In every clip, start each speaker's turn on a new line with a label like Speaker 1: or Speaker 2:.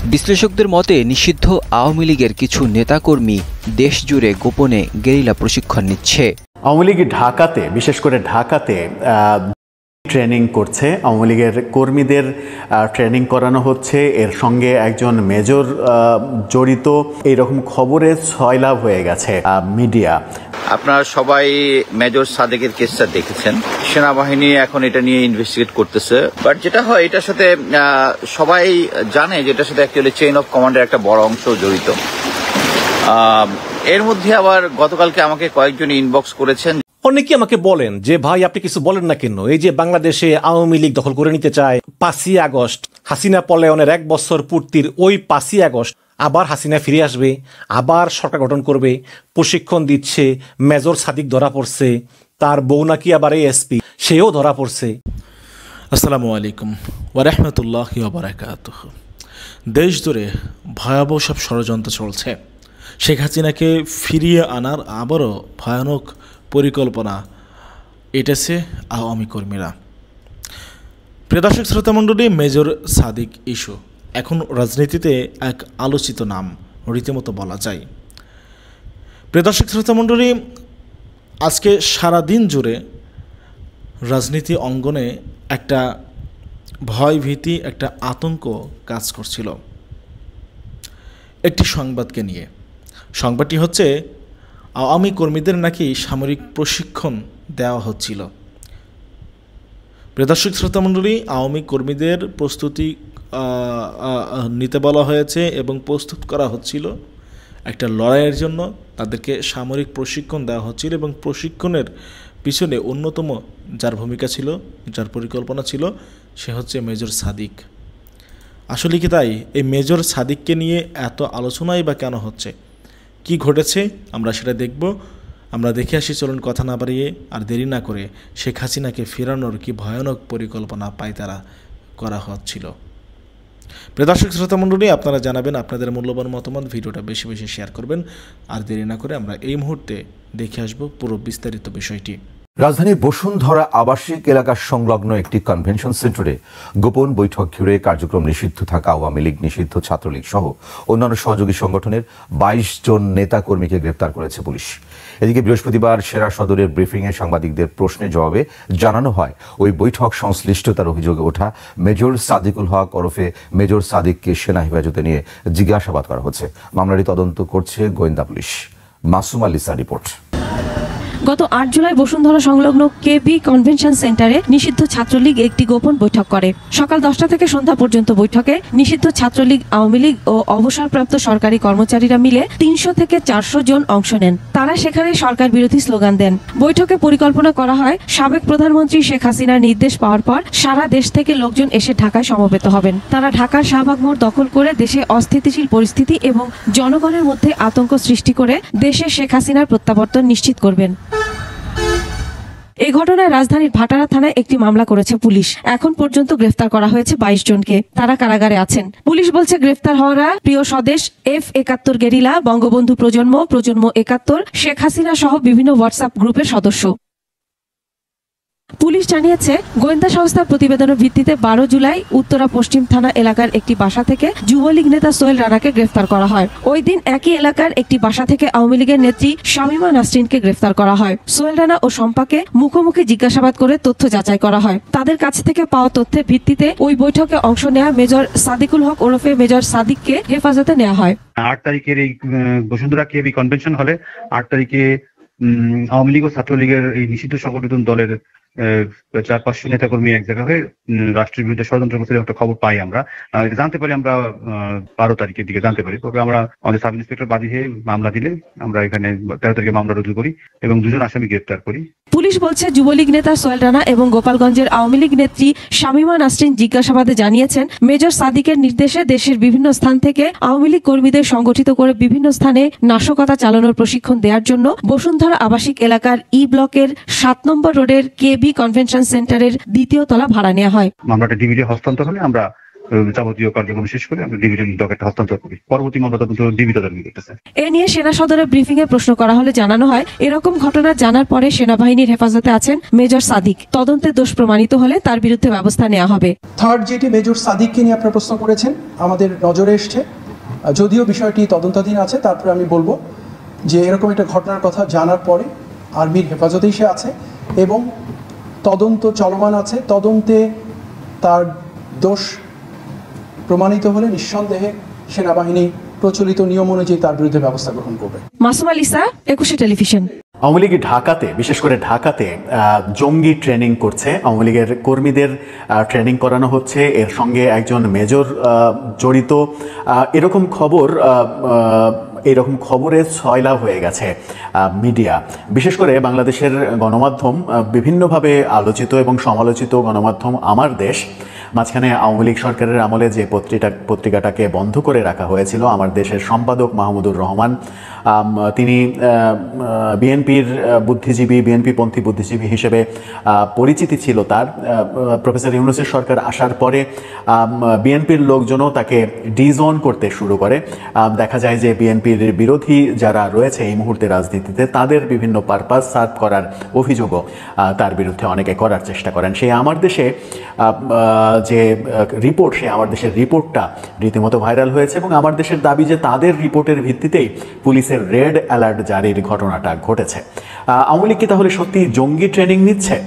Speaker 1: বিশ্লেষকদের মতে নিষিদ্ধ আওয়ামী লীগের কিছু নেতাকর্মী দেশজুড়ে গোপনে গেরিলা প্রশিক্ষণ নিচ্ছে।
Speaker 2: আওয়ামী লীগ ঢাকাতে, বিশেষ করে ঢাকাতে ট্রেনিং করছে, আওয়ামী লীগের কর্মীদের ট্রেনিং করানো হচ্ছে, এর সঙ্গে একজন মেজর জড়িত, এইরকম খবরে ছয়লাভ হয়ে গেছে মিডিয়া।
Speaker 3: আপনারা সবাই মেজর সাদেকের কেসটা দেখেছেন, সেনাবাহিনী এখন এটা নিয়ে ইনভেস্টিগেট করতেছে। বাট যেটা হয়, এটার সাথে সবাই জানে যে এটার সাথে অ্যাকচুয়ালি চেইন অফ কমান্ডের একটা বড় অংশ জড়িত। এর মধ্যে আবার গতকালকে আমাকে কয়েকজন ইনবক্স করেছেন।
Speaker 4: অনেকে আমাকে বলেন যে ভাই আপনি কিছু বলেন না কেন, এই যে বাংলাদেশে আওয়ামী লীগ দখল করে নিতে চায়, 5ই আগস্ট হাসিনা পলায়নের 1 বছর পূর্তির ওই 5ই আগস্ট আবার হাসিনা ফিরে আসবে, আবার সরকার গঠন করবে, প্রশিক্ষণ দিচ্ছে, মেজর সাদিক ধরা পড়ছে, তার বউ নাকি আবার এসপি, সেও ধরা পড়ছে।
Speaker 5: আসসালামু আলাইকুম ওয়া রাহমাতুল্লাহি ওয়া বারাকাতুহু। দেশ জুড়ে ভয়াবহ সব ষড়যন্ত্র চলছে। শেখ হাসিনাকে ফিরিয়ে আনার আবারও ভয়ানক পরিকল্পনা এটেছে আওয়ামী কর্মীরা। প্রিয় দর্শক শ্রোতা মণ্ডলী, মেজর সাদিক ইস্যু এখন রাজনীতিতে এক আলোচিত নাম রীতিমতো বলা যায়। প্রিয় দর্শক শ্রোতা মণ্ডলী, আজকে সারাদিন জুড়ে রাজনীতি অঙ্গনে একটা ভয় ভীতি, একটা আতঙ্ক কাজ করছিল একটি সংবাদকে নিয়ে। সংবাদটি হচ্ছে আওয়ামী কর্মীদের নাকি সামরিক প্রশিক্ষণ দেওয়া হচ্ছিল। প্রিয় দর্শক শ্রোতা মণ্ডলী, আওয়ামী কর্মীদের প্রস্তুতি নিতে বলা হয়েছে এবং প্রস্তুত করা হচ্ছিল একটা লড়াইয়ের জন্য। তাদেরকে সামরিক প্রশিক্ষণ দেওয়া হচ্ছিল এবং প্রশিক্ষণের পিছনে অন্যতম যার ভূমিকা ছিল, যার পরিকল্পনা ছিল, সে হচ্ছে মেজর সাদিক। আসলে কি তাই? এই মেজর সাদিককে নিয়ে এত আলোচনাই বা কেন হচ্ছে, কি ঘটেছে আমরা সেটা দেখব। আমরা দেখে আসি, চলুন কথা না বাড়িয়ে আর দেরি না করে শেখ হাসিনাকে ফেরানোর কি ভয়ানক পরিকল্পনা পায়তারা করা হচ্ছিল। প্রিয় দর্শক শ্রোতা মণ্ডলী, আপনারা জানাবেন আপনাদের মূল্যবান মতামত, ভিডিওটা বেশি বেশি শেয়ার করবেন। আর দেরি না করে আমরা এই মুহূর্তে দেখে আসব পুরো বিস্তারিত বিষয়টি।
Speaker 6: রাজধানীর বসুন্ধরা আবাসিক এলাকার সংলগ্ন একটি কনভেনশন সেন্টারে গোপন বৈঠক ঘিরে কার্যক্রম নিষিদ্ধ থাকা আওয়ামী লীগ, নিষিদ্ধ ছাত্রলীগ সহ অন্যান্য সহযোগী সংগঠনের 22 জন নেতা কর্মীকে গ্রেপ্তার করেছে পুলিশ। এদিকে বৃহস্পতিবার সেরা সদরের ব্রিফিংয়ে সাংবাদিকদের প্রশ্নের জবাবে জানানো হয়, ওই বৈঠক সংশ্লিষ্টতার অভিযোগে ওঠা মেজর সাদিকুল হক ওরফে মেজর সাদিককে সেনা হেফাজতে নিয়ে জিজ্ঞাসাবাদ করা হচ্ছে। মামলাটি তদন্ত করছে গোয়েন্দা পুলিশ। Masuma Lisa report.
Speaker 7: গত 8 জুলাই বসুন্ধরা সংলগ্ন কেবি কনভেনশন সেন্টারে নিষিদ্ধ ছাত্রলীগ একটি গোপন বৈঠক করে। সকাল 10টা থেকে সন্ধ্যা পর্যন্ত বৈঠকে নিষিদ্ধ ছাত্রলীগ, আওয়ামী লীগ ও অবসরপ্রাপ্ত সরকারি কর্মচারীরা মিলে 300 থেকে 400 জন অংশ নেন। তারা সেখানে সরকার বিরোধী স্লোগান দেন। বৈঠকে পরিকল্পনা করা হয়, সাবেক প্রধানমন্ত্রী শেখ হাসিনার নির্দেশ পাওয়ার পর সারা দেশ থেকে লোকজন এসে ঢাকায় সমবেত হবেন। তারা ঢাকার শাহবাগ মোড় দখল করে দেশে অস্থিতিশীল পরিস্থিতি এবং জনগণের মধ্যে আতঙ্ক সৃষ্টি করে দেশে শেখ হাসিনার প্রত্যাবর্তন নিশ্চিত করবেন। এই ঘটনায় রাজধানীর ভাটারা থানায় একটি মামলা করেছে পুলিশ। এখন পর্যন্ত গ্রেফতার করা হয়েছে 22 জনকে। তারা কারাগারে আছেন। পুলিশ বলছে গ্রেফতার হওয়ারা প্রিয় স্বদেশ, F71 গেরিলা, বঙ্গবন্ধু প্রজন্ম, প্রজন্ম 71, শেখ হাসিনা সহ বিভিন্ন হোয়াটসঅ্যাপ গ্রুপের সদস্য। পুলিশ জানিয়েছে, গোয়েন্দা সংস্থার প্রতিবেদনের ভিত্তিতে 12 জুলাই উত্তরা পশ্চিম থানা এলাকার একটি বাসা থেকে যুবলীগ নেতা সোহেল রানাকে গ্রেফতার করা হয়। ওই দিন একই এলাকার একটি বাসা থেকে আওয়ামী লীগের নেত্রী শামীমা নাসরিনকে গ্রেফতার করা হয়। সোহেল রানা ও শম্পাকে মুখোমুখি জিজ্ঞাসাবাদ করে তথ্য যাচাই করা হয়। তাদের কাছ থেকে পাওয়া তথ্যের ভিত্তিতে ওই বৈঠকে অংশ নেওয়া মেজর সাদিকুল হক ওরফে মেজর সাদিককে হেফাজতে নেওয়া হয়।
Speaker 8: 8 তারিখের এই বসুন্ধরা কেবি কনভেনশন হলে 8 তারিখে আওয়ামী লীগ ও ছাত্রলীগের এই নিষিদ্ধ সংগঠিত দলের 400-500 নেতাকর্মী এক জায়গা হয়ে রাষ্ট্রের বিরুদ্ধে ষড়যন্ত্র করতে একটা খবর পাই। আমরা জানতে পারি, আমরা 12 তারিখের দিকে জানতে পারি। তবে আমরা আমাদের সাব ইন্সপেক্টর বাদী হয়ে মামলা দিলে আমরা এখানে 13 তারিখে মামলা রুজু করি এবং 2 জন আসামি গ্রেপ্তার করি।
Speaker 7: পুলিশ বলছে, যুবলীগ নেতা সোহেল রানা এবং গোপালগঞ্জের আওয়ামী লীগ নেত্রী শামীমা নাসরিন জিজ্ঞাসাবাদে জানিয়েছেন, মেজর সাদিকের নির্দেশে দেশের বিভিন্ন স্থান থেকে আওয়ামী লীগ কর্মীদের সংগঠিত করে বিভিন্ন স্থানে নাশকতা চালানোর প্রশিক্ষণ দেওয়ার জন্য বসুন্ধরা আবাসিক এলাকার ই ব্লকের 7 নম্বর রোডের কেবি কনভেনশন সেন্টারের 2য় তলা ভাড়া নেওয়া হয়।
Speaker 8: মামলাটা ডিবিতে হস্তান্তর হলে আমরা যাবতীয় কার্যক্রম শেষ করে আমরা ডিভিশন ডকেটটা হস্তান্তর করি। পরবর্তী মামলা তদন্ত ডিবি তদন্ত করতেছে।
Speaker 7: এ নিয়ে সেনা সদরে ব্রিফিং এ প্রশ্ন করা হলে জানানো হয়, এরকম ঘটনা জানার পরে সেনাবাহিনীর হেফাজতে আছেন মেজর সাদিক। তদন্তে দোষ প্রমাণিত হলে তার বিরুদ্ধে ব্যবস্থা নেওয়া হবে।
Speaker 9: থার্ড যেটি মেজর সাদিককে নিয়ে আপনারা প্রশ্ন করেছেন, আমাদের নজরে এসছে, যদিও বিষয়টি তদন্তাধীন আছে, তারপরে আমি বলবো যে এরকম একটা ঘটনার কথা জানার পরে আর্মির হেফাজতেই সে আছে এবং তদন্ত চলমান আছে। তদন্তে তার দোষ প্রমাণিত হলে নিঃসন্দেহে সেনাবাহিনী প্রচলিত নিয়ম অনুযায়ী তার বিরুদ্ধে ব্যবস্থা গ্রহণ করবে।
Speaker 7: মাসুম আলিসা, 21 টেলিভিশন।
Speaker 2: আওয়ামী লীগ ঢাকাতে, বিশেষ করে ঢাকাতে জঙ্গি ট্রেনিং করছে। আওয়ামী লীগের কর্মীদের ট্রেনিং করানো হচ্ছে, এর সঙ্গে একজন মেজর জড়িত। এরকম খবরে ছয়লাভ হয়ে গেছে মিডিয়া, বিশেষ করে বাংলাদেশের গণমাধ্যম, বিভিন্নভাবে আলোচিত এবং সমালোচিত গণমাধ্যম আমার দেশ। মাঝখানে আওয়ামী লীগ সরকারের আমলে যে পত্রিকাটাকে বন্ধ করে রাখা হয়েছিল, আমার দেশের সম্পাদক মাহমুদুর রহমান, তিনি বিএনপির বুদ্ধিজীবী, বিএনপিপন্থী বুদ্ধিজীবী হিসেবে পরিচিতি ছিল তার। প্রফেসর ইউনূসের সরকার আসার পরে বিএনপির লোকজনও তাকে ডিজোন করতে শুরু করে। দেখা যায় যে বিএনপির বিরোধী যারা রয়েছে এই মুহূর্তে রাজনীতিতে, তাদের বিভিন্ন পারপাস সার্ভ করার অভিযোগও তার বিরুদ্ধে অনেকে করার চেষ্টা করেন। সেই আমার দেশে যে রিপোর্ট, সেই আমার দেশের রিপোর্টটা রীতিমতো ভাইরাল হয়েছে এবং আমার দেশের দাবি যে তাদের রিপোর্টের ভিত্তিতেই পুলিশের রেড অ্যালার্ট জারির ঘটনাটা ঘটেছে। আওয়ামী লীগ কি তাহলে সত্যি জঙ্গি ট্রেনিং নিচ্ছে?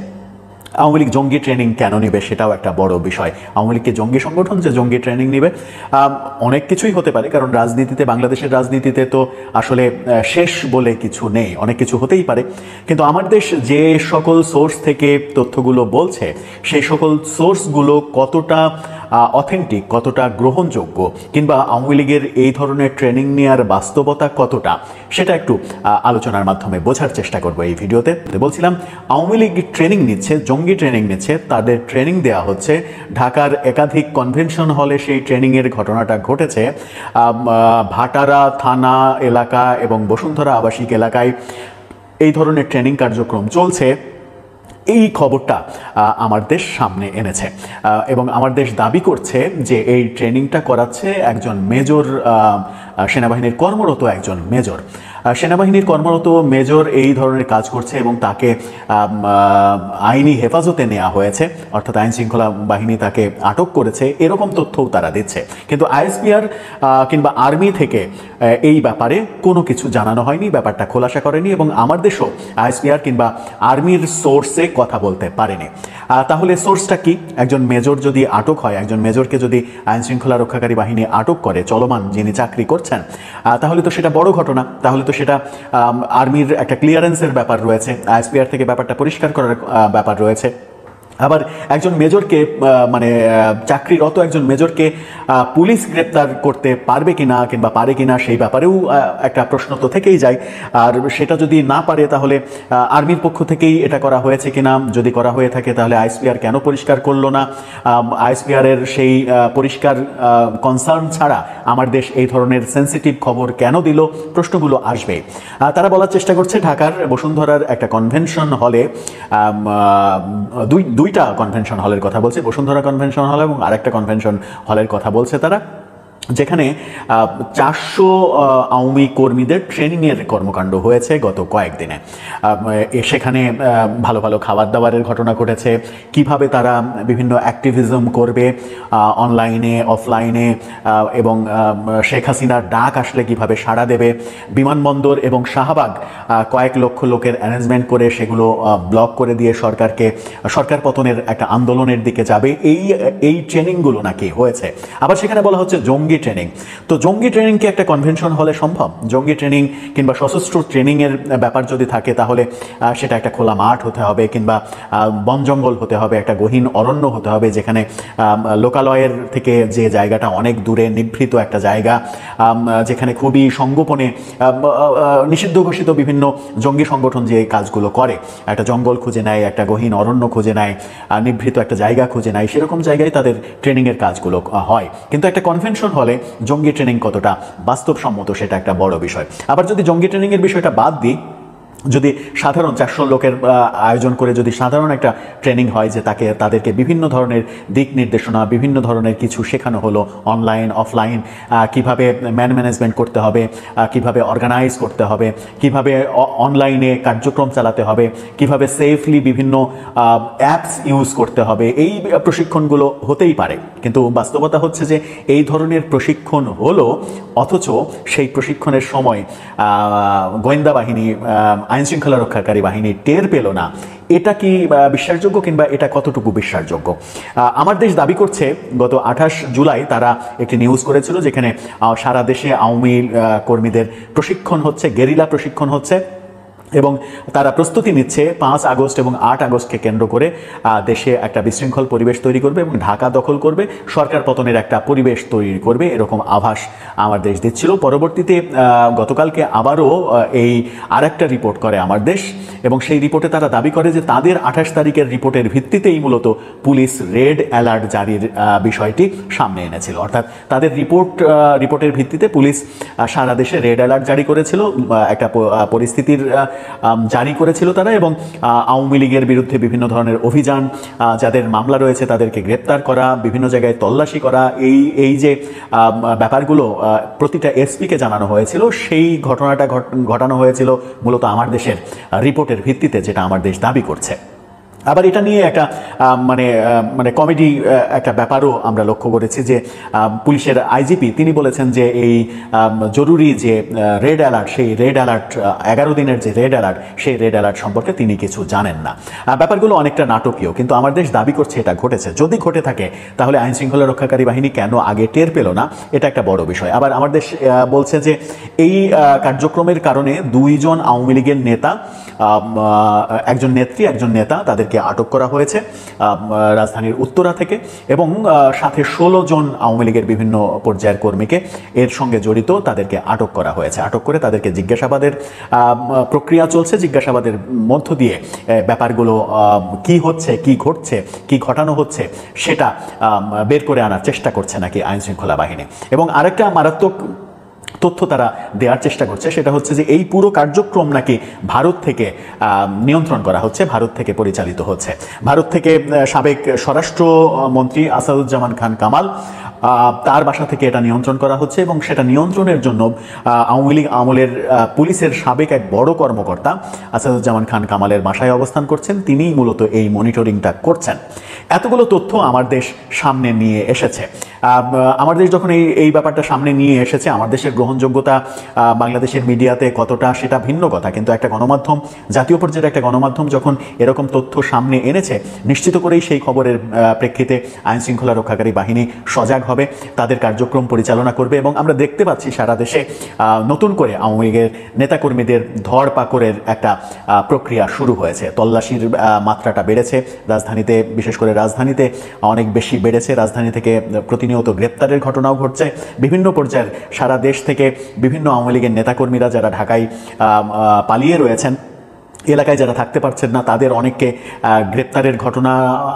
Speaker 2: আওয়ামী লীগ জঙ্গি ট্রেনিং কেন নিবে সেটাও একটা বড় বিষয়। আওয়ামী লীগকে জঙ্গি সংগঠন যে জঙ্গি ট্রেনিং নিবে, অনেক কিছুই হতে পারে, কারণ রাজনীতিতে, বাংলাদেশের রাজনীতিতে তো আসলে শেষ বলে কিছু নেই, অনেক কিছু হতেই পারে। কিন্তু আমার দেশ যে সকল সোর্স থেকে তথ্যগুলো বলছে, সেই সকল সোর্সগুলো কতটা অথেন্টিক, কতটা গ্রহণযোগ্য, কিংবা আওয়ামী লীগের এই ধরনের ট্রেনিং নেওয়ার বাস্তবতা কতটা, সেটা একটু আলোচনার মাধ্যমে বোঝার চেষ্টা করবো এই ভিডিওতে। বলছিলাম, আওয়ামী লীগ ট্রেনিং নিচ্ছে, জঙ্গি ট্রেনিং নিচ্ছে। তাদের ট্রেনিং দেওয়া হচ্ছে ঢাকার একাধিক কনভেনশন হলে। সেই ট্রেনিংয়ের ঘটনাটা ঘটেছে ভাটারা থানা এলাকা এবং বসুন্ধরা আবাসিক এলাকায়। এই ধরনের ট্রেনিং কার্যক্রম চলছে, এই খবরটা আমার দেশ সামনে এনেছে এবং আমার দেশ দাবি করছে যে এই ট্রেনিংটা করাচ্ছে একজন মেজর, সেনাবাহিনীর কর্মরত একজন মেজর। সেনাবাহিনীর কর্মরত মেজর এই ধরনের কাজ করছে এবং তাকে আইনি হেফাজতে নেওয়া হয়েছে, অর্থাৎ আইন শৃঙ্খলা বাহিনী তাকে আটক করেছে, এরকম তথ্যও তারা দিচ্ছে। কিন্তু আইএসপিআর কিংবা আর্মি থেকে এই ব্যাপারে কোনো কিছু জানানো হয়নি, ব্যাপারটা খোলাসা করেনি এবং আমার দেশও আইএসপিআর কিংবা আর্মির সোর্সে কথা বলতে পারেনি। তাহলে সোর্সটা কি? একজন মেজর যদি আটক হয়, একজন মেজরকে যদি আইন শৃঙ্খলা রক্ষাকারী বাহিনী আটক করে, চলমান যিনি চাকরি করছেন, তাহলে তো সেটা বড় ঘটনা, তাহলে তো সেটা আর্মির একটা ক্লিয়ারেন্সের ব্যাপার রয়েছে, আইএসপিআর থেকে ব্যাপারটা পরিষ্কার করার ব্যাপার রয়েছে। আবার একজন মেজরকে, মানে চাকরিরত একজন মেজরকে পুলিশ গ্রেপ্তার করতে পারবে কিনা কিংবা পারে কিনা, সেই ব্যাপারেও একটা প্রশ্ন তো থেকেই যায়। আর সেটা যদি না পারে, তাহলে আর্মির পক্ষ থেকেই এটা করা হয়েছে কিনা, যদি করা হয়ে থাকে তাহলে আইএসপিআর কেন পরিষ্কার করলো না? আইএসপিআর এর সেই পরিষ্কার কনসার্ন ছাড়া আমার দেশ এই ধরনের সেন্সিটিভ খবর কেন দিল? প্রশ্নগুলো আসবে। তারা বলার চেষ্টা করছে ঢাকার বসুন্ধরার একটা কনভেনশন হলে, দুইটা কনভেনশন হলের কথা বলছে, বসুন্ধরা কনভেনশন হল এবং আরেকটা কনভেনশন হলের কথা বলছে তারা, যেখানে 400 আওয়ামী কর্মীদের ট্রেনিংয়ের কর্মকাণ্ড হয়েছে গত কয়েকদিনে। সেখানে ভালো ভালো খাবার দাবারের ঘটনা ঘটেছে, কিভাবে তারা বিভিন্ন অ্যাক্টিভিজম করবে অনলাইনে অফলাইনে, এবং শেখ হাসিনার ডাক আসলে কিভাবে সাড়া দেবে, বিমানবন্দর এবং শাহবাগ কয়েক লক্ষ লোকের অ্যারেঞ্জমেন্ট করে সেগুলো ব্লক করে দিয়ে সরকার পতনের একটা আন্দোলনের দিকে যাবে, এই ট্রেনিংগুলো নাকি হয়েছে। আবার সেখানে বলা হচ্ছে জঙ্গি ট্রেনিং। তো জঙ্গি ট্রেনিং কি একটা কনভেনশন হলে সম্ভব? জঙ্গি ট্রেনিং কিংবা সশস্ত্র ট্রেনিংয়ের ব্যাপার যদি থাকে, তাহলে সেটা একটা খোলা মাঠ হতে হবে কিংবা বন জঙ্গল হতে হবে, একটা গহীন অরণ্য হতে হবে, যেখানে লোকালয়ের থেকে যে জায়গাটা অনেক দূরে, নিভৃত একটা জায়গা, যেখানে খুবই সংগোপনে নিষিদ্ধ ঘোষিত বিভিন্ন জঙ্গি সংগঠন যে কাজগুলো করে, একটা জঙ্গল খুঁজে নেয়, একটা গহীন অরণ্য খুঁজে নেয়, নিভৃত একটা জায়গা খুঁজে নেয়, সেরকম জায়গায় তাদের ট্রেনিংয়ের কাজগুলো হয়। কিন্তু একটা কনভেনশন হলে জঙ্গি ট্রেনিং কতটা বাস্তবসম্মত, সেটা একটা বড় বিষয়। আবার যদি জঙ্গি ট্রেনিংয়ের বিষয়টা বাদ দিই, যদি সাধারণ 400 লোকের আয়োজন করে যদি সাধারণ একটা ট্রেনিং হয় যে তাদেরকে বিভিন্ন ধরনের দিক নির্দেশনা, বিভিন্ন ধরনের কিছু শেখানো হলো, অনলাইন অফলাইন, কিভাবে ম্যানেজমেন্ট করতে হবে, কিভাবে অর্গানাইজ করতে হবে, কিভাবে অনলাইনে কার্যক্রম চালাতে হবে, কিভাবে সেফলি বিভিন্ন অ্যাপস ইউজ করতে হবে, এই প্রশিক্ষণগুলো হতেই পারে। কিন্তু বাস্তবতা হচ্ছে যে এই ধরনের প্রশিক্ষণ হলো, অথচ সেই প্রশিক্ষণের সময় গোয়েন্দা বাহিনী, আইন শৃঙ্খলা রক্ষাকারী বাহিনী টের পেল না। এটা কি বিশ্বাসযোগ্য, কিংবা এটা কতটুকু বিশ্বাসযোগ্য? আমার দেশ দাবি করছে গত 28 জুলাই তারা একটি নিউজ করেছিল যেখানে সারা দেশে আওয়ামী কর্মীদের প্রশিক্ষণ হচ্ছে, গেরিলা প্রশিক্ষণ হচ্ছে, এবং তারা প্রস্তুতি নিচ্ছে 5 আগস্ট এবং 8 আগস্টকে কেন্দ্র করে দেশে একটা বিশৃঙ্খল পরিবেশ তৈরি করবে এবং ঢাকা দখল করবে, সরকার পতনের একটা পরিবেশ তৈরি করবে, এরকম আভাস আমার দেশ দিচ্ছিল। পরবর্তীতে গতকালকে আবারও এই আরেকটা রিপোর্ট করে আমার দেশ, এবং সেই রিপোর্টে তারা দাবি করে যে তাদের 28 তারিখের রিপোর্টের ভিত্তিতেই মূলত পুলিশ রেড অ্যালার্ট জারির বিষয়টি সামনে এনেছিল। অর্থাৎ তাদের রিপোর্টের ভিত্তিতে পুলিশ সারা দেশে রেড অ্যালার্ট জারি করেছিল, একটা পরিস্থিতির জারি করেছিল তারা, এবং আওয়ামী লীগের বিরুদ্ধে বিভিন্ন ধরনের অভিযান, যাদের মামলা রয়েছে তাদেরকে গ্রেপ্তার করা, বিভিন্ন জায়গায় তল্লাশি করা, এই যে ব্যাপারগুলো প্রতিটা এসপিকে জানানো হয়েছিল, সেই ঘটনাটা ঘটানো হয়েছিল মূলত আমার দেশের রিপোর্টের ভিত্তিতে, যেটা আমার দেশ দাবি করছে। আবার এটা নিয়ে একটা মানে কমেডি একটা ব্যাপারও আমরা লক্ষ্য করেছি যে পুলিশের আইজিপি তিনি বলেছেন যে এই জরুরি যে রেড অ্যালার্ট, সেই রেড অ্যালার্ট 11 দিনের যে রেড অ্যালার্ট, সেই রেড অ্যালার্ট সম্পর্কে তিনি কিছু জানেন না। ব্যাপারগুলো অনেকটা নাটকীয়, কিন্তু আমার দেশ দাবি করছে এটা ঘটেছে। যদি ঘটে থাকে তাহলে আইন শৃঙ্খলা রক্ষাকারী বাহিনী কেন আগে টের পেল না, এটা একটা বড় বিষয়। আবার আমার দেশ বলছে যে এই কার্যক্রমের কারণে 2 জন আওয়ামী লীগের নেতা, একজন নেত্রী, একজন নেতা, তাদেরকে আটক করা হয়েছে রাজধানীর উত্তরা থেকে, এবং সাথে 16 জন আওয়ামী লীগের বিভিন্ন পর্যায়ের কর্মীকে এর সঙ্গে জড়িত তাদেরকে আটক করা হয়েছে। আটক করে তাদেরকে জিজ্ঞাসাবাদের প্রক্রিয়া চলছে। জিজ্ঞাসাবাদের মধ্য দিয়ে ব্যাপারগুলো কি হচ্ছে, কি ঘটছে, কি ঘটানো হচ্ছে সেটা বের করে আনার চেষ্টা করছে নাকি আইন শৃঙ্খলা বাহিনী। এবং আরেকটা মারাত্মক তথ্য তারা দেওয়ার চেষ্টা করছে, সেটা হচ্ছে যে এই পুরো কার্যক্রম নাকি ভারত থেকে নিয়ন্ত্রণ করা হচ্ছে, ভারত থেকে পরিচালিত হচ্ছে। ভারত থেকে সাবেক স্বরাষ্ট্রমন্ত্রী আসাদুজ্জামান খান কামাল, তার বাসা থেকে এটা নিয়ন্ত্রণ করা হচ্ছে, এবং সেটা নিয়ন্ত্রণের জন্য আওয়ামী লীগ আমলের পুলিশের সাবেক এক বড় কর্মকর্তা আসাদুজ্জামান খান কামালের বাসায় অবস্থান করছেন, তিনিই মূলত এই মনিটরিংটা করছেন। এতগুলো তথ্য আমার দেশ সামনে নিয়ে এসেছে। আমার দেশ যখন এই ব্যাপারটা সামনে নিয়ে এসেছে, আমার দেশের গ্রহণযোগ্যতা বাংলাদেশের মিডিয়াতে কতটা সেটা ভিন্ন কথা, কিন্তু একটা গণমাধ্যম, জাতীয় পর্যায়ের একটা গণমাধ্যম যখন এরকম তথ্য সামনে এনেছে, নিশ্চিত করেই সেই খবরের প্রেক্ষিতে আইন শৃঙ্খলা রক্ষাকারী বাহিনী সজাগ হবে, তাদের কার্যক্রম পরিচালনা করবে। এবং আমরা দেখতে পাচ্ছি সারা দেশে নতুন করে আওয়ামী লীগের নেতাকর্মীদের ধরপাকড়ের একটা প্রক্রিয়া শুরু হয়েছে। তল্লাশির মাত্রাটা বেড়েছে রাজধানীতে, বিশেষ করে রাজধানীতে অনেক বেশি বেড়েছে। রাজধানী থেকে প্রতিনিয়ত গ্রেপ্তারের ঘটনাও ঘটছে। বিভিন্ন পর্যায়ের সারা দেশ থেকে বিভিন্ন আওয়ামী লীগের নেতাকর্মীরা যারা ঢাকায় পালিয়ে রয়েছেন, এলাকায় যারা থাকতে পারছেন না, তাদের অনেককে গ্রেপ্তারের ঘটনা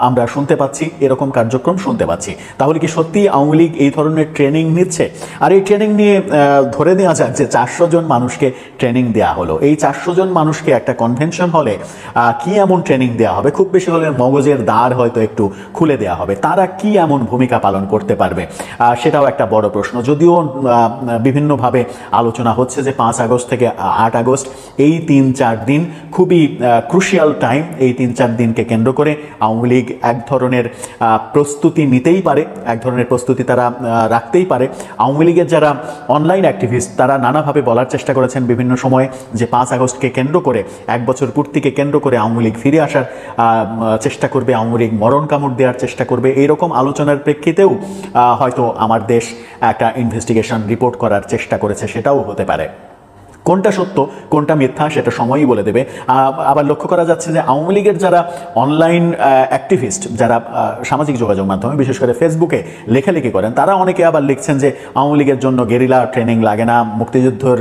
Speaker 2: আমরা শুনতে পাচ্ছি, এরকম কার্যক্রম শুনতে পাচ্ছি। তাহলে কি সত্যি আওয়ামী লীগ এই ধরনের ট্রেনিং নিচ্ছে? আর এই ট্রেনিং নিয়ে ধরে নেওয়া যাক যে 400 জন মানুষকে ট্রেনিং দেওয়া হলো। এই 400 জন মানুষকে একটা কনভেনশন হলে কি এমন ট্রেনিং দেওয়া হবে? খুব বেশি হলে মগজের দ্বার হয়তো একটু খুলে দেওয়া হবে। তারা কি এমন ভূমিকা পালন করতে পারবে, সেটাও একটা বড় প্রশ্ন। যদিও বিভিন্নভাবে আলোচনা হচ্ছে যে 5 আগস্ট থেকে 8 আগস্ট এই 3-4 দিন খুবই ক্রুশিয়াল টাইম। এই 3-4 দিনকে কেন্দ্র করে আওয়ামী লীগ এক ধরনের প্রস্তুতি নিতেই পারে, এক ধরনের প্রস্তুতি তারা রাখতেই পারে। আওয়ামী লীগের যারা অনলাইন অ্যাক্টিভিস্ট, তারা নানাভাবে বলার চেষ্টা করেছেন বিভিন্ন সময়ে যে 5 আগস্টকে কেন্দ্র করে, 1 বছর পূর্তিকে কেন্দ্র করে আওয়ামী লীগ ফিরে আসার চেষ্টা করবে, আওয়ামী লীগ মরণ কামড় দেওয়ার চেষ্টা করবে। এইরকম আলোচনার প্রেক্ষিতেও হয়তো আমার দেশ একটা ইনভেস্টিগেশন রিপোর্ট করার চেষ্টা করেছে, সেটাও হতে পারে। কোনটা সত্য কোনটা মিথ্যা সেটা সময়ই বলে দেবে। আবার লক্ষ্য করা যাচ্ছে যে আওয়ামী লীগের যারা অনলাইন অ্যাক্টিভিস্ট, যারা সামাজিক যোগাযোগ মাধ্যমে বিশেষ করে ফেসবুকে লেখালেখি করেন, তারা অনেকে আবার লিখছেন যে আওয়ামী লীগের জন্য গেরিলা ট্রেনিং লাগে না, মুক্তিযুদ্ধের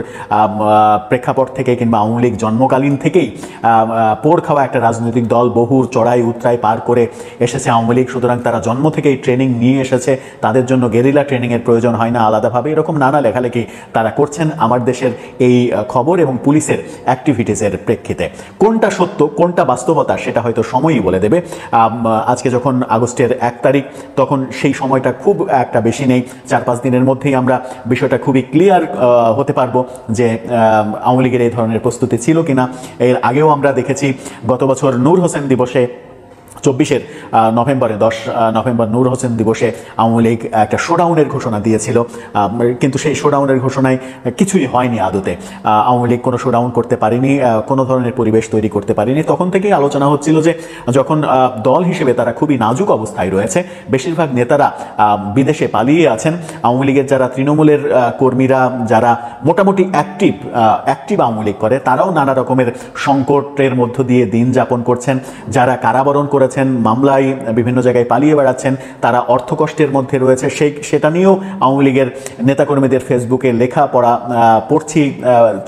Speaker 2: প্রেক্ষাপট থেকে কিংবা আওয়ামী লীগ জন্মকালীন থেকেই পোড় খাওয়া একটা রাজনৈতিক দল, বহুর চড়াই উতরাই পার করে এসেছে আওয়ামী লীগ, সুতরাং তারা জন্ম থেকেই ট্রেনিং নিয়ে এসেছে, তাদের জন্য গেরিলা ট্রেনিংয়ের প্রয়োজন হয় না আলাদাভাবে। এরকম নানা লেখালেখি তারা করছেন। আমার দেশের এই খবর এবং পুলিশের অ্যাক্টিভিটিসের প্রেক্ষিতে। কোনটা সত্য কোনটা বাস্তবতা সেটা হয়তো সময়ই বলে দেবে। আজকে যখন আগস্টের 1 তারিখ, তখন সেই সময়টা খুব একটা বেশি নেই, 4-5 দিনের মধ্যেই আমরা বিষয়টা খুবই ক্লিয়ার হতে পারবো যে আওয়ামী লীগের এই ধরনের প্রস্তুতি ছিল কিনা। এর আগেও আমরা দেখেছি গত বছর নূর হোসেন দিবসে 24 নভেম্বরে 10 নভেম্বর নূর হোসেন দিবসে আওয়ামী লীগ একটা শোডাউনের ঘোষণা দিয়েছিল, কিন্তু সেই শোডাউনের ঘোষণায় কিছুই হয়নি আদতে। আওয়ামী লীগ কোনো শোডাউন করতে পারেনি, কোনো ধরনের পরিবেশ তৈরি করতে পারেনি। তখন থেকেই আলোচনা হচ্ছিল যে যখন দল হিসেবে তারা খুবই নাজুক অবস্থায় রয়েছে, বেশিরভাগ নেতারা বিদেশে পালিয়ে আছেন, আওয়ামী লীগের যারা তৃণমূলের কর্মীরা যারা মোটামুটি অ্যাক্টিভ আওয়ামী লীগ করে, তারাও নানা রকমের সংকটের মধ্য দিয়ে দিন যাপন করছেন। যারা কারাবরণ করেছেন, মামলায় বিভিন্ন জায়গায় পালিয়ে বেড়াচ্ছেন, তারা অর্থকষ্টের মধ্যে রয়েছে। সেটা নিয়েও আওয়ামী লীগের নেতাকর্মীদের ফেসবুকে লেখা পড়া পড়ছি,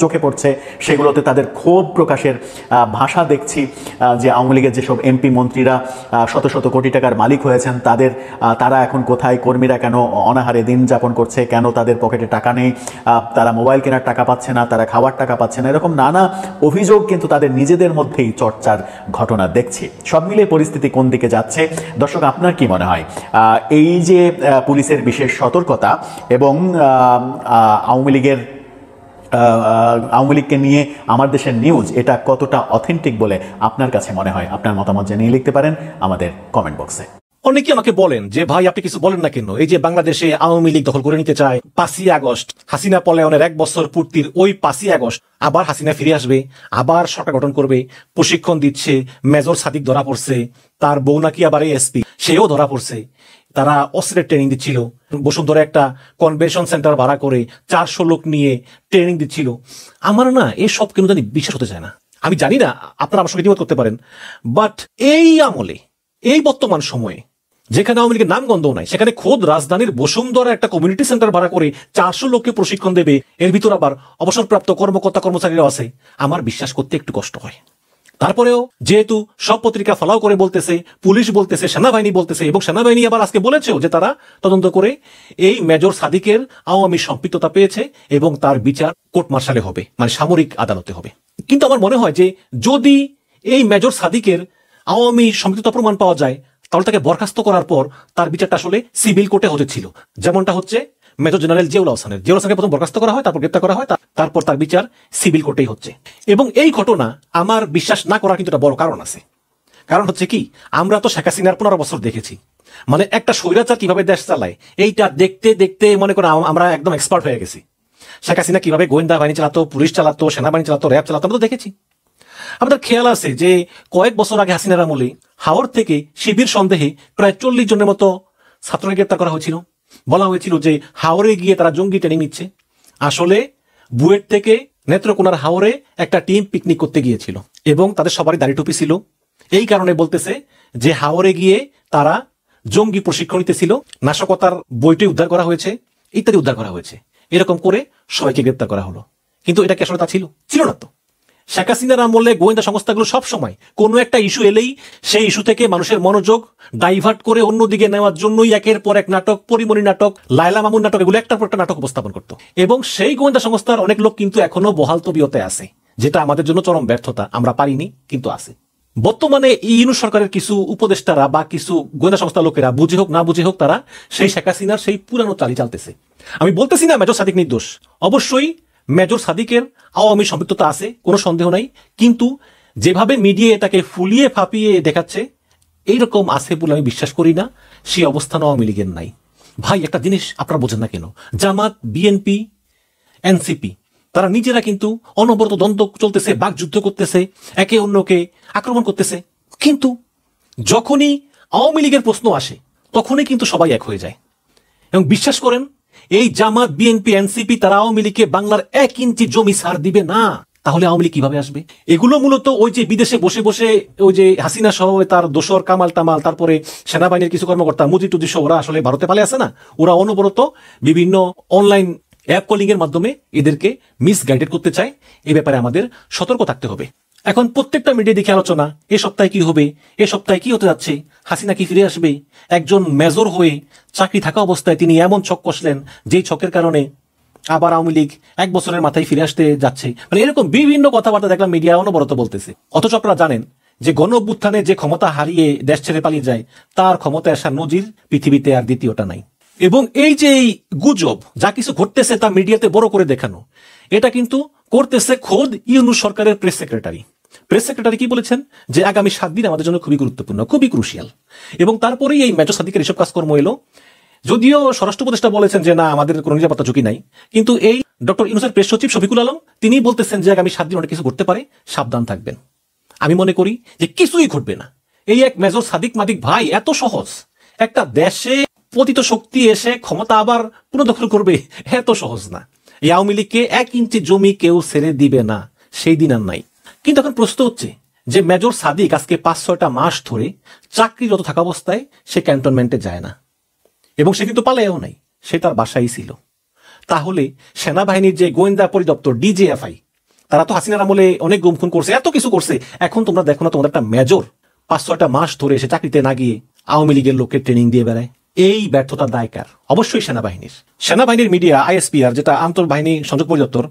Speaker 2: চোখে পড়ছে, সেগুলোতে তাদের ক্ষোভ প্রকাশের ভাষা দেখছি যে আওয়ামী লীগের যেসব এমপি মন্ত্রীরা শত শত কোটি টাকার মালিক হয়েছেন, তারা এখন কোথায়, কর্মীরা কেন অনাহারে দিন যাপন করছে, কেন তাদের পকেটে টাকা নেই, তারা মোবাইল কেনার টাকা পাচ্ছে না, তারা খাওয়ার টাকা পাচ্ছে না, এরকম নানা অভিযোগ কিন্তু তাদের নিজেদের মধ্যেই চর্চার ঘটনা দেখছি। সব মিলে পরিস্থিতি কোন দিকে যাচ্ছে, দর্শক আপনার কি মনে হয়? এই যে পুলিশের বিশেষ সতর্কতা এবং আওয়ামী লীগকে নিয়ে আমার দেশের নিউজ, এটা কতটা অথেন্টিক বলে আপনার কাছে মনে হয়? আপনার মতামত জানিয়ে লিখতে পারেন আমাদের কমেন্ট বক্সে।
Speaker 4: অনেকে আমাকে বলেন যে ভাই আপনি কিছু বলেন না কেন, এই যে বাংলাদেশে আওয়ামী লীগ দখল করে নিতে চায়, 5ই আগস্ট হাসিনা পলায়নের 1 বছর পূর্তির ওই 5ই আগস্ট আবার হাসিনা ফিরে আসবে, আবার সরকার গঠন করবে, প্রশিক্ষণ দিচ্ছে, মেজর সাদিক ধরা পড়ছে, তার বউ নাকি আবার এসপি, সেও ধরা পড়ছে, তারা অস্ত্রের ট্রেনিং দিচ্ছিল, বসুন্ধরা একটা কনভেনশন সেন্টার ভাড়া করে 400 লোক নিয়ে ট্রেনিং দিচ্ছিল। আমার না এসব কেন জানি বিশ্বাস হতে চায় না। আমি জানি না আপনারা আমার সঙ্গে দ্বিমত করতে পারেন, বাট এই আমলে, এই বর্তমান সময়ে যেখানে আওয়ামী লীগের নাম গন্ধ নাই, সেখানে খোদ রাজধানীর বসুন্ধরা একটা কমিউনিটি সেন্টার ভাড়া করে 400 লোককে প্রশিক্ষণ দেবে, এর ভিতর আবার অবসরপ্রাপ্ত কর্মকর্তা কর্মচারীরাও আছে, আমার বিশ্বাস করতে একটু কষ্ট হয়। তারপরেও যেহেতু সব পত্রিকা ফলাও করে বলতেছে, পুলিশ বলতেছে, সেনাবাহিনী বলতেছে, এবং সেনাবাহিনী আবার আজকে বলেছেও যে তারা তদন্ত করে এই মেজর সাদিকের আওয়ামী সম্পৃক্ততা পেয়েছে এবং তার বিচার কোর্ট মার্শালে হবে, মানে সামরিক আদালতে হবে। কিন্তু আমার মনে হয় যে যদি এই মেজর সাদিকের আওয়ামী সম্পৃক্ততা প্রমাণ পাওয়া যায়, তাহলে তাকে বরখাস্ত করার পর তার বিচারটা আসলে সিভিল কোর্টে হতে ছিল, যেমনটা হচ্ছে মেজর জেনারেল জিয়াউল হাসানকে প্রথম বরখাস্ত করা হয়, তারপর গ্রেপ্তার করা হয়, তারপর তার বিচার সিভিল কোর্টেই হচ্ছে। এবং এই ঘটনা আমার বিশ্বাস না করার কিন্তু একটা বড় কারণ আছে। কারণ হচ্ছে কি, আমরা তো শেখ হাসিনার 15 বছর দেখেছি, মানে একটা স্বৈরাচার কিভাবে দেশ চালায় এইটা দেখতে দেখতে মনে করো আমরা একদম এক্সপার্ট হয়ে গেছি। শেখ হাসিনা কিভাবে গোয়েন্দা বাহিনী চালাতো, পুলিশ চালাতো, সেনাবাহিনী চালাতো, র্যাব চালাতো, আমরা তো দেখেছি। আমাদের খেয়াল আছে যে কয়েক বছর আগে হাসিনার আমলে হাওর থেকে শিবির সন্দেহে প্রায় 40 জনের মতো ছাত্রকে গ্রেপ্তার করা হয়েছিল। বলা হয়েছিল যে হাওরে গিয়ে তারা জঙ্গি ট্রেনিং নিচ্ছে। আসলে বুয়েট থেকে নেত্রকোনার হাওরে একটা টিম পিকনিক করতে গিয়েছিল এবং তাদের সবারই দাড়ি টুপি ছিল। এই কারণে বলতেছে যে হাওরে গিয়ে তারা জঙ্গি প্রশিক্ষণ নিতেছিল, নাশকতার বইটি উদ্ধার করা হয়েছে, ইত্যাদি উদ্ধার করা হয়েছে। এরকম করে সবাইকে গ্রেপ্তার করা হলো। কিন্তু এটা কি আসলে তা ছিল না তো। শেখ হাসিনার আমলে গোয়েন্দা সংস্থাগুলো সব সময় কোনো একটা ইস্যু এলেই সেই ইস্যু থেকে মানুষের মনোযোগ ডাইভার্ট করে অন্যদিকে নেওয়ার জন্যই একের পর এক নাটক, পরিমণি নাটক, লায়লা মামুন নাটক, এগুলো একটার পর একটা নাটক উপস্থাপন করতো। এবং সেই গোয়েন্দা সংস্থার অনেক লোক কিন্তু এখনো বহাল তবিয়তে আছে, যেটা আমাদের জন্য চরম ব্যর্থতা। আমরা পারিনি, কিন্তু আছে। বর্তমানে ইউনূস সরকারের কিছু উপদেষ্টারা বা কিছু গোয়েন্দা সংস্থার লোকেরা বুঝে হোক না বুঝে হোক তারা সেই শেখ হাসিনার সেই পুরানো চালি চালতেছে। আমি বলতেছি না মেজর সাদিক নির্দোষ, অবশ্যই মেজর সাদিকের আওয়ামী সম্পৃক্ততা আছে, কোনো সন্দেহ নাই। কিন্তু যেভাবে মিডিয়া এটাকে ফুলিয়ে ফাঁপিয়ে দেখাচ্ছে, এইরকম আছে বলে আমি বিশ্বাস করি না। সেই অবস্থান আওয়ামী লীগের নাই। ভাই একটা জিনিস আপনারা বোঝেন না কেন, জামাত, বিএনপি, এনসিপি তারা নিজেরা কিন্তু অনবরত দ্বন্দ্ব চলতেছে, বাকযুদ্ধ করতেছে, একে অন্যকে আক্রমণ করতেছে। কিন্তু যখনই আওয়ামী লীগের প্রশ্ন আসে তখনই কিন্তু সবাই এক হয়ে যায়। এবং বিশ্বাস করেন, এই জামাত, বিএনপি, এনসিপি তারা আওয়ামী লীগকে বাংলার 1 ইঞ্চি জমি ছাড় দিবে না। তাহলে আওয়ামী লীগ কিভাবে আসবে? এগুলো মূলত ওই যে বিদেশে বসে বসে ওই যে হাসিনা সহ তার দোসর কামাল টামাল, তারপরে সেনাবাহিনীর কিছু কর্মকর্তা মুজিব টুজি সহ, ওরা আসলে ভারতে পালে আছে না, ওরা অনবরত বিভিন্ন অনলাইন অ্যাপ কলিং এর মাধ্যমে এদেরকে মিসগাইডেড করতে চায়। এই ব্যাপারে আমাদের সতর্ক থাকতে হবে। এখন প্রত্যেকটা মিডিয়া দেখে আলোচনা, এ সপ্তাহে কি হবে, এ সপ্তাহে কি হতে যাচ্ছে, হাসিনা কি ফিরে আসবে। একজন মেজর হয়ে চাকরি থাকা অবস্থায় তিনি এমন ছক কষলেন যেই ছকের কারণে আবার আওয়ামী লীগ 1 বছরের মাথায় ফিরে আসতে যাচ্ছে, মানে এরকম বিভিন্ন কথাবার্তা দেখলাম মিডিয়া অনবরত বলতেছে। অথচ আপনারা জানেন যে গণ অভ্যুত্থানে যে ক্ষমতা হারিয়ে দেশ ছেড়ে পালিয়ে যায় তার ক্ষমতায় আসার নজির পৃথিবীতে আর দ্বিতীয়টা নাই। এবং এই যে এই গুজব যা কিছু ঘটতেছে তা মিডিয়াতে বড় করে দেখানো, এটা কিন্তু করতেছে খোদ ইউনূস সরকারের প্রেস সেক্রেটারি। প্রেস সেক্রেটারি কি বলেছেন যে আগামী 7 দিন আমাদের জন্য খুবই গুরুত্বপূর্ণ, খুবই ক্রুশিয়াল। এবং তারপরেই এই মেজর সাদিকের এসব কাজকর্ম এলো। যদিও স্বরাষ্ট্র উপদেষ্টা বলেছেন যে না, আমাদের কোনো নিরাপত্তা ঝুঁকি নাই, কিন্তু এই ডক্টর ইউনূসের প্রেস সচিব শফিকুল আলম তিনি বলতেছেন যে আগামী 7 দিন অনেক কিছু ঘটতে পারে, সাবধান থাকবেন। আমি মনে করি যে কিছুই ঘটবে না। এই এক মেজর সাদিক মাদিক ভাই এত সহজ, একটা দেশে পতিত শক্তি এসে ক্ষমতা আবার পুনর্দখল করবে, এত সহজ না। এই আওয়ামী লীগকে 1 ইঞ্চি জমি কেউ ছেড়ে দিবে না, সেই দিন আর নাই। কিন্তু এখন প্রশ্ন হচ্ছে যে মেজর সাদিক আজকে 5-6টা মাস ধরে চাকরিরত থাকা অবস্থায় সে ক্যান্টনমেন্টে যায় না, এবং সে কিন্তু পালায়ও নাই, সে তার বাসায় ছিল। তাহলে সেনাবাহিনীর যে গোয়েন্দা পরিদপ্তর ডিজিএফআই, তারা তো হাসিনার আমলে অনেক গুম খুন করছে, এত কিছু করছে, এখন তোমরা দেখো না তোমাদের একটা মেজর 5-6টা মাস ধরে সে চাকরিতে না গিয়ে আওয়ামী লীগের লোককে ট্রেনিং দিয়ে বেড়ায়। এই ব্যর্থতার দায়কার অবশ্যই সেনাবাহিনীর। সেনাবাহিনীর মিডিয়া আইএসপিআর, যেটা আন্তঃবাহিনী সংযোগ পরিদপ্তর,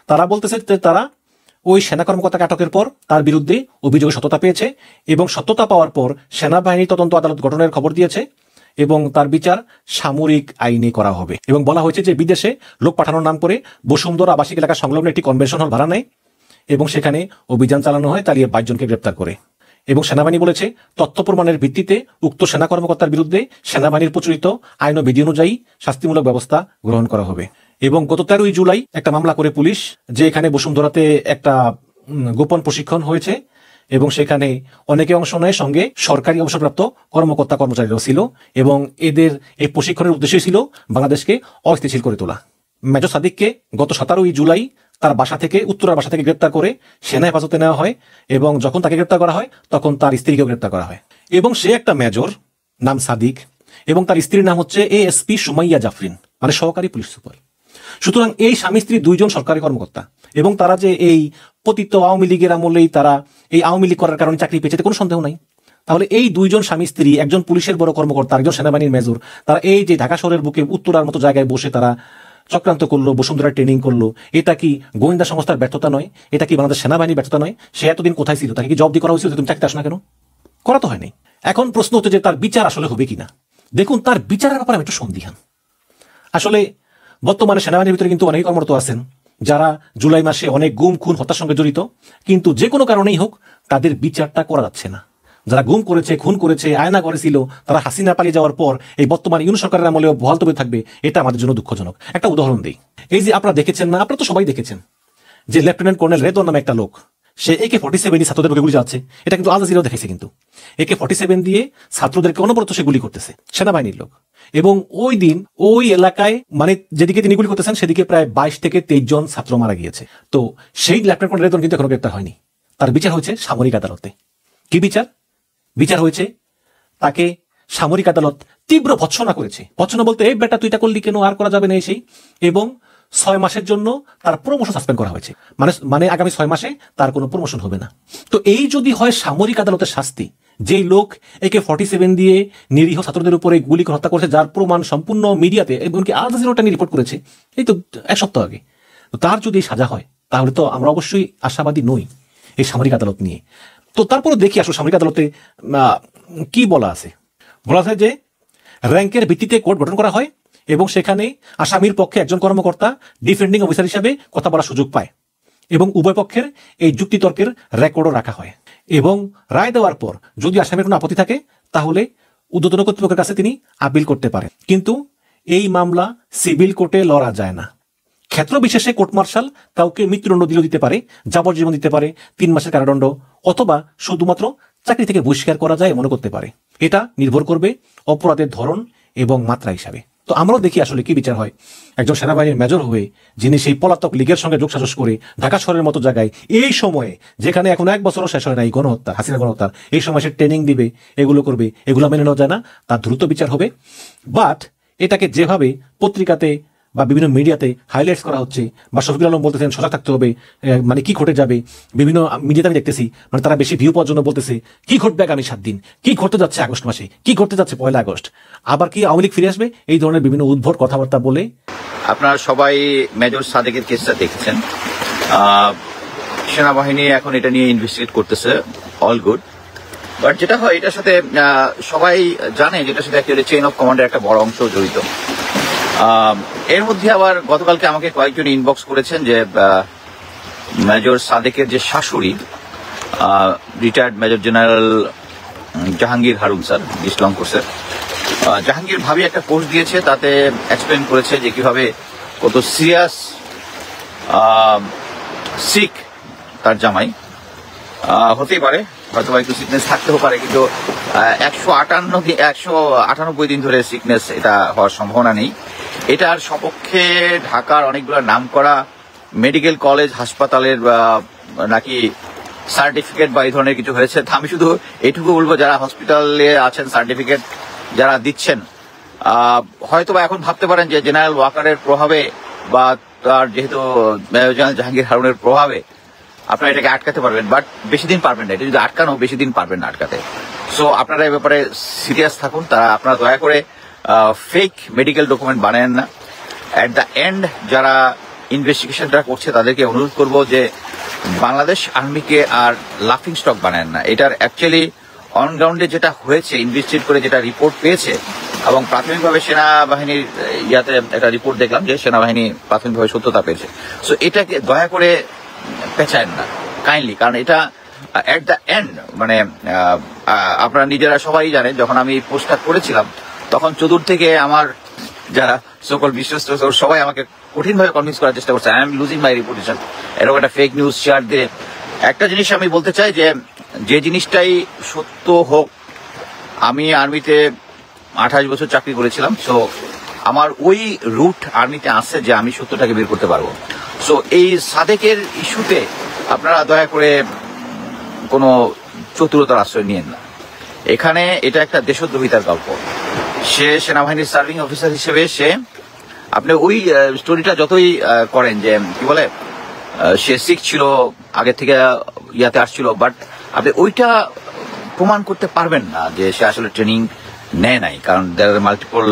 Speaker 4: তারা বলতেছে যে তারা ওই সেনা কর্মকর্তাকে আটকের পর তার বিরুদ্ধে অভিযোগের সত্যতা পেয়েছে, এবং সত্যতা পাওয়ার পর সেনাবাহিনী তদন্ত আদালত গঠনের খবর দিয়েছে, এবং তার বিচার সামরিক আইনে করা হবে। এবং বলা হয়েছে যে বিদেশে লোক পাঠানোর নাম করে বসুন্ধরা আবাসিক এলাকা সংলগ্ন একটি কনভেনশন হল ভাড়া নেয়, এবং সেখানে অভিযান চালানো হয়, চালিয়ে 22 জনকে গ্রেপ্তার করে। এবং সেনাবাহিনী বলেছে তথ্য প্রমাণের ভিত্তিতে উক্ত সেনা কর্মকর্তার বিরুদ্ধে সেনাবাহিনীর প্রচলিত আইন ও বিধি অনুযায়ী শাস্তিমূলক ব্যবস্থা গ্রহণ করা হবে। এবং গত 13ই জুলাই একটা মামলা করে পুলিশ, যে এখানে বসুন্ধরাতে একটা গোপন প্রশিক্ষণ হয়েছে এবং সেখানে অনেকে অংশ নেয়, সঙ্গে সরকারি অবসরপ্রাপ্ত কর্মকর্তা কর্মচারীরাও ছিল, এবং এদের এই প্রশিক্ষণের উদ্দেশ্যই ছিল বাংলাদেশকে অস্থিতিশীল করে তোলা। মেজর সাদিককে গত 17ই জুলাই তার বাসা থেকে, উত্তরার বাসা থেকে গ্রেপ্তার করে সেনা হেফাজতে নেওয়া হয়, এবং যখন তাকে গ্রেপ্তার করা হয় তখন তার স্ত্রীকেও গ্রেপ্তার করা হয়। এবং সে একটা মেজর নাম সাদিক, এবং তার স্ত্রীর নাম হচ্ছে এএসপি সুমাইয়া জাফরিন, মানে সহকারী পুলিশ সুপার। সুতরাং এই স্বামী স্ত্রী 2 জন সরকারি কর্মকর্তা, এবং তারা যে এই পতিত আওয়ামী লীগের আমলেই তারা এই আওয়ামী লীগ করার কারণে চাকরি পেয়েছে কোনো সন্দেহ নাই। তাহলে এই 2 জন স্বামী স্ত্রী, একজন পুলিশের বড় কর্মকর্তা, একজন সেনাবাহিনীর মেজর, তারা এই যে ঢাকা শহরের বুকে উত্তরার মতো জায়গায় বসে তারা চক্রান্ত করলো, বসুন্ধরা ট্রেনিং করলো, এটা কি গোয়েন্দা সংস্থার ব্যর্থতা নয়? এটা কি বাংলাদেশ সেনাবাহিনীর ব্যর্থতা নয়? সে এতদিন কোথায় ছিল? তাকে কি জবাবদিহি করা হয়েছিল যে তুমি চাকরিতে আসো না কেন? করা তো হয়নি। এখন প্রশ্ন হচ্ছে যে তার বিচার আসলে হবে কিনা। দেখুন, তার বিচারের ব্যাপারে আমি একটু সন্দিহান। আসলে বর্তমানে সেনাবাহিনীর ভিতরে কিন্তু অনেক কর্মরত আছেন যারা জুলাই মাসে অনেক গুম খুন হত্যার সঙ্গে জড়িত, কিন্তু যে কোনো কারণেই হোক তাদের বিচারটা করা যাচ্ছে না। যারা গুম করেছে, খুন করেছে, আয়না করেছিল, তারা হাসিনা পালিয়ে যাওয়ার পর এই বর্তমান ইউনূস সরকারের আমলেও বহাল তবে থাকবে, এটা আমাদের জন্য দুঃখজনক। একটা উদাহরণ দেই, এই যে আপনারা দেখেছেন না, আপনারা তো সবাই দেখেছেন যে লেফটেন্যান্ট কর্নেল রেদওয়ান নামে একটা লোক, সে AK-47 ছাত্রদের বুকে গুলি যাচ্ছে, এটা কিন্তু আল জাজিরাও দেখাইছে। কিন্তু AK-47 দিয়ে ছাত্রদেরকে অনবরত সে গুলি করতেছে, সেনাবাহিনীর লোক। এবং ওই দিন ওই এলাকায়, মানে যেদিকে তিনি গুলি করতেছেন সেদিকে প্রায় 22 থেকে 23 জন ছাত্র মারা গিয়েছে। তো সেই লেফটেন্যান্ট কর্নেল রেদওয়ান কিন্তু এখনো গ্রেপ্তার হয়নি। তার বিচার হয়েছে সামরিক আদালতে। কি বিচার? বিচার হয়েছে তাকে সামরিক আদালত তীব্র ভৎসনা করেছে। ভৎসনা বলতে এই বেটা তুই এটা করলি কেন, আর করা যাবে না সেই। এবং 6 মাসের জন্য তার প্রমোশন সাসপেন্ড করা হয়েছে, মানে আগামী 6 মাসে তার কোনো প্রমোশন হবে না। তো এই যদি হয় সামরিক আদালতের শাস্তি, যেই লোক AK-47 দিয়ে নিরীহ ছাত্রদের উপরে গুলি হত্যা করেছে, যার প্রমাণ সম্পূর্ণ মিডিয়াতে, এমনকি আল জাজিরা নিয়ে রিপোর্ট করেছে এই তো 1 সপ্তাহ আগে, তো তার যদি সাজা হয় তাহলে তো আমরা অবশ্যই আশাবাদী নই এই সামরিক আদালত নিয়ে। তো তারপরে দেখি আসলে সামরিক আদালতে কি বলা আছে। বলা আছে যে র্যাঙ্কের ভিত্তিতে কোর্ট গঠন করা হয়, এবং সেখানে আসামির পক্ষে একজন কর্মকর্তা ডিফেন্ডিং অফিসার হিসাবে কথা বলার সুযোগ পায়, এবং উভয় পক্ষের এই যুক্তিতর্কের রেকর্ডও রাখা হয়। এবং রায় দেওয়ার পর যদি আসামির কোনো আপত্তি থাকে তাহলে ঊর্ধ্বতন কর্তৃপক্ষের কাছে তিনি আপিল করতে পারেন। কিন্তু এই মামলা সিভিল কোর্টে লড়া যায় না। ক্ষেত্র বিশেষে কোর্ট মার্শাল কাউকে মৃত্যুদণ্ড দিলেও দিতে পারে, যাবজ্জীবন দিতে পারে, 3 মাসের কারাদণ্ড, অথবা শুধুমাত্র চাকরি থেকে বহিষ্কার করা যায় মনে করতে পারে। এটা নির্ভর করবে অপরাধের ধরন এবং মাত্রা হিসাবে। তো আমরাও দেখি আসলে কি বিচার হয়। একজন সেনাবাহিনীর মেজর হয়ে যিনি সেই পলাতক লীগের সঙ্গে যোগসাজশ করে ঢাকা শহরের মতো জায়গায় এই সময়ে, যেখানে এখন 1 বছরও শেষ হয় না এই গণহত্যা, হাসিনা গণহত্যার, এই সময় সে ট্রেনিং দিবে, এগুলো করবে, এগুলো মেনে নেওয়া যায় না। তার দ্রুত বিচার হবে। বাট এটাকে যেভাবে পত্রিকাতে বা বিভিন্ন মিডিয়াতে হাইলাইটস করা হচ্ছে, বা শফিকুল আলম বলতেছেন সজাগ থাকতে হবে, মানে কি ঘটে যাবে, বিভিন্ন মিডিয়াতে আমি দেখতেছি মানে তারা বেশি ভিউ পাওয়ার জন্য বলতেছে কি ঘটবে আগামী 7 দিন, কি ঘটতে যাচ্ছে আগস্ট মাসে, কি ঘটতে যাচ্ছে 1 আগস্ট, আবার কি আওয়ামী লীগ ফিরে আসবে, এই ধরনের বিভিন্ন উদ্ভট কথাবার্তা বলে।
Speaker 3: আপনারা সবাই মেজর সাদেকের কেসটা দেখেছেন। সেনাবাহিনী এখন এটা নিয়ে ইনভেস্টিগেট করতেছে, অল গুড। বাট যেটা হয় এটার সাথে সবাই জানে যে এটার সাথে অ্যাকচুয়ালি চেইন অফ কমান্ডের একটা বড় অংশ জড়িত। এর মধ্যে আবার গতকালকে আমাকে কয়েকজন ইনবক্স করেছেন যে মেজর সাদেকের যে শাশুড়ি retired major general Jahangir Harun sir, ইসলাম কোর্সের জাহাঙ্গীর ভাবি একটা পোস্ট দিয়েছে, তাতে এক্সপ্লেন করেছে যে কিভাবে কত সিরিয়াস সিক তার জামাই। হতেই পারে হয়তো একটু সিকনেস থাকতেও পারে, কিন্তু 198 দিন ধরে সিকনেস এটা হওয়ার সম্ভাবনা নেই। এটার সপক্ষে ঢাকার অনেকগুলো নাম করা মেডিকেল কলেজ হাসপাতালের নাকি সার্টিফিকেট বা এই ধরনের কিছু হয়েছে। আমি শুধু এইটুকু বলবো, যারা হসপিটালে আছেন সার্টিফিকেট যারা দিচ্ছেন, হয়তো বা এখন ভাবতে পারেন যে জেনারেল ওয়াকারের প্রভাবে বা তার যেহেতু মেজর জেনারেল জাহাঙ্গীর হারুনের প্রভাবে আপনারা এটাকে আটকাতে পারবেন, বাট বেশি দিন পারবেন না। এটা যদি আটকানো, বেশি দিন পারবেন না আটকাতে। সো আপনারা এই ব্যাপারে সিরিয়াস থাকুন। আপনারা দয়া করে ফেক মেডিকেল ডকুমেন্ট বানায়েন না। অ্যাট দ্য এন্ড যারা ইনভেস্টিগেশনটা করছে তাদেরকে অনুরোধ করব যে বাংলাদেশ আর্মিকে আর লাফিং স্টক বানায়েন না। এটার অ্যাকচুয়ালি অনগ্রাউন্ডে যেটা হয়েছে, ইনভেস্টিগেট করে যেটা রিপোর্ট পেয়েছে, এবং প্রাথমিকভাবে সেনাবাহিনীর ইয়াতে একটা রিপোর্ট দেখলাম যে সেনাবাহিনী প্রাথমিকভাবে সত্যতা পেয়েছে। সো এটাকে দয়া করে পেঁচায়েন না কাইন্ডলি, কারণ এটা এট দ্য এন্ড মানে আপনারা নিজেরা সবাই জানেন, যখন আমি পোস্টটা করেছিলাম তখন চতুর থেকে আমার যারা সকল বিশ্বস্ত সবাই আমাকে কঠিনভাবে কনভিন্স করার চেষ্টা করছে I am losing my reputation, এরকম একটা ফেক নিউজ শেয়ার দিয়ে। একটা জিনিস আমি বলতে চাই যে জিনিসটাই সত্য হোক, আমি আর্মিতে 28 বছর চাকরি করেছিলাম। সো আমার ওই রুট আর্মিতে আছে যে আমি সত্যটাকে বের করতে পারবো। সো এই সাদেকের ইস্যুতে আপনারা দয়া করে কোনো চতুরতার আশ্রয় নিয়েন না। এখানে এটা একটা দেশদ্রোহিতার গল্প। সে সেনাবাহিনীর সার্ভিং অফিসার হিসেবে আপনি ওই স্টোরিটা যতই করেন যে কি বলে সে শিখ ছিল আগে থেকে ইয়াতে আসছিল, বাট আপনি ওইটা প্রমাণ করতে পারবেন না যে সে আসলে ট্রেনিং নেয় নাই, কারণ দেয়ার আর মাল্টিপল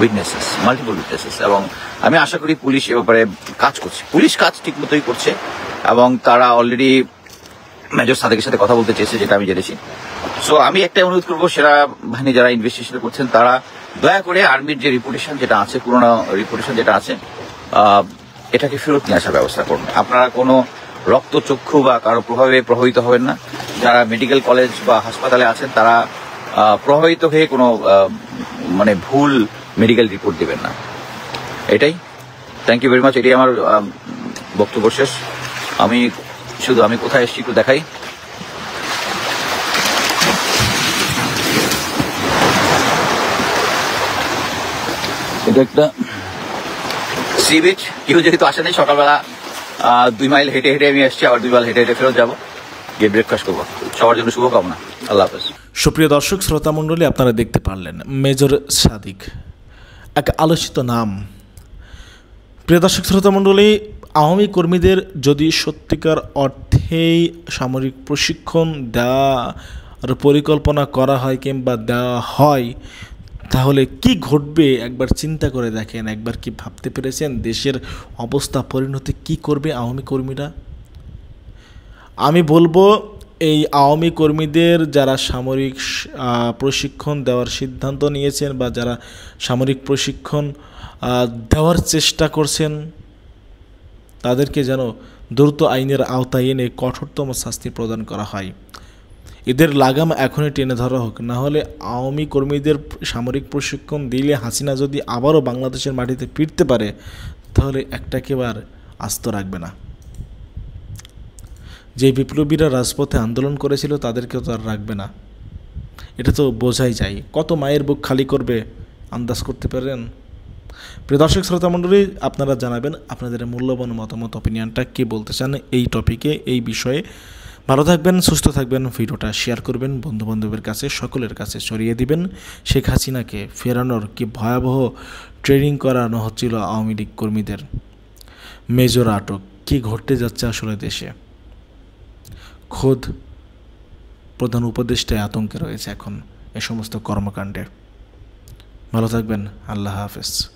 Speaker 3: উইটনেসেস। এবং আমি আশা করি পুলিশ এ ব্যাপারে কাজ করছে, পুলিশ কাজ ঠিক মতোই করছে, এবং তারা অলরেডি মেজর সাদেকের সাথে কথা বলতে চেয়েছে, যেটা আমি জেনেছি। সো আমি একটা অনুরোধ করবো, সেনাবাহিনী যারা ইনভেস্টিগেশন করছেন তারা দয়া করে আর্মির যে রিপুটেশন যেটা আছে, পুরোনো রিপুটেশন যেটা আছে, এটাকে ফেরত নিয়ে আসার ব্যবস্থা করুন। আপনারা কোনো রক্তচক্ষু বা কারো প্রভাবে প্রভাবিত হবেন না। যারা মেডিকেল কলেজ বা হাসপাতালে আছেন তারা প্রভাবিত হয়ে কোনো মানে ভুল মেডিকেল রিপোর্ট দেবেন না। এটাই। Thank you very much. এটাই আমার বক্তব্য শেষ। আমি কোথায় এসেছি একটু দেখাই। এটা একটা সি বিচ। কেউ যেহেতু আসেনি, সকালবেলা 2 মাইল হেঁটে হেঁটে আমি এসেছি, আবার 2 মাইল হেঁটে হেঁটে ফেরত যাবো, গিয়ে ব্রেকফাস্ট করবো। সবার জন্য শুভকামনা। আল্লাহ হাফেজ।
Speaker 5: সুপ্রিয় দর্শক শ্রোতা মণ্ডলী, আপনারা দেখতে পারলেন মেজর সাদিক, এক আলোচিত নাম। প্রিয় দর্শক শ্রোতা মণ্ডলী, আওয়ামী কর্মীদের যদি সত্যিকার অর্থেই সামরিক প্রশিক্ষণ দেওয়ার পরিকল্পনা করা হয় কিংবা দেওয়া হয়, তাহলে কি ঘটবে একবার চিন্তা করে দেখেন। একবার কি ভাবতে পেরেছেন দেশের অবস্থা, পরিণতি কি করবে আওয়ামী কর্মীরা? আমি বলবো, এই আওয়ামী কর্মীদের যারা সামরিক প্রশিক্ষণ দেওয়ার সিদ্ধান্ত নিয়েছেন বা যারা সামরিক প্রশিক্ষণ দেওয়ার চেষ্টা করছেন, তাদেরকে যেন দ্রুত আইনের আওতায় এনে কঠোরতম শাস্তি প্রদান করা হয়। এদের লাগাম এখনই টেনে ধরা হোক, না হলে আওয়ামী কর্মীদের সামরিক প্রশিক্ষণ দিলে হাসিনা যদি আবারও বাংলাদেশের মাটিতে ফিরতে পারে, তাহলে একটাকেবার আস্ত রাখবে না। যে বিপ্লবীরা রাজপথে আন্দোলন করেছিল তাদেরকেও তো আর রাখবে না। এটা তো বোঝাই যায়। কত মায়ের বুক খালি করবে আন্দাজ করতে পারেন? প্রিয় দর্শক শ্রোতা মণ্ডলী, আপনারা জানাবেন আপনাদের মূল্যবান মতামত, অপিনিয়নটা কে বলতে চান এই টপিকে, এই বিষয়ে। ভালো থাকবেন, সুস্থ থাকবেন। ভিডিওটা শেয়ার করবেন বন্ধুবান্ধবের কাছে, সকলের কাছে ছড়িয়ে দিবেন। শেখ হাসিনাকে ফেরানোর কি ভয়াবহ ট্রেনিং করানো হচ্ছিল আওয়ামী লীগ কর্মীদের। মেজর আটক, কি ঘটতে যাচ্ছে আসলে দেশে। খোদ প্রধান উপদেষ্টায় আতঙ্কে রয়েছে এখন এ সমস্ত কর্মকাণ্ডে। ভালো থাকবেন, আল্লাহ হাফেজ।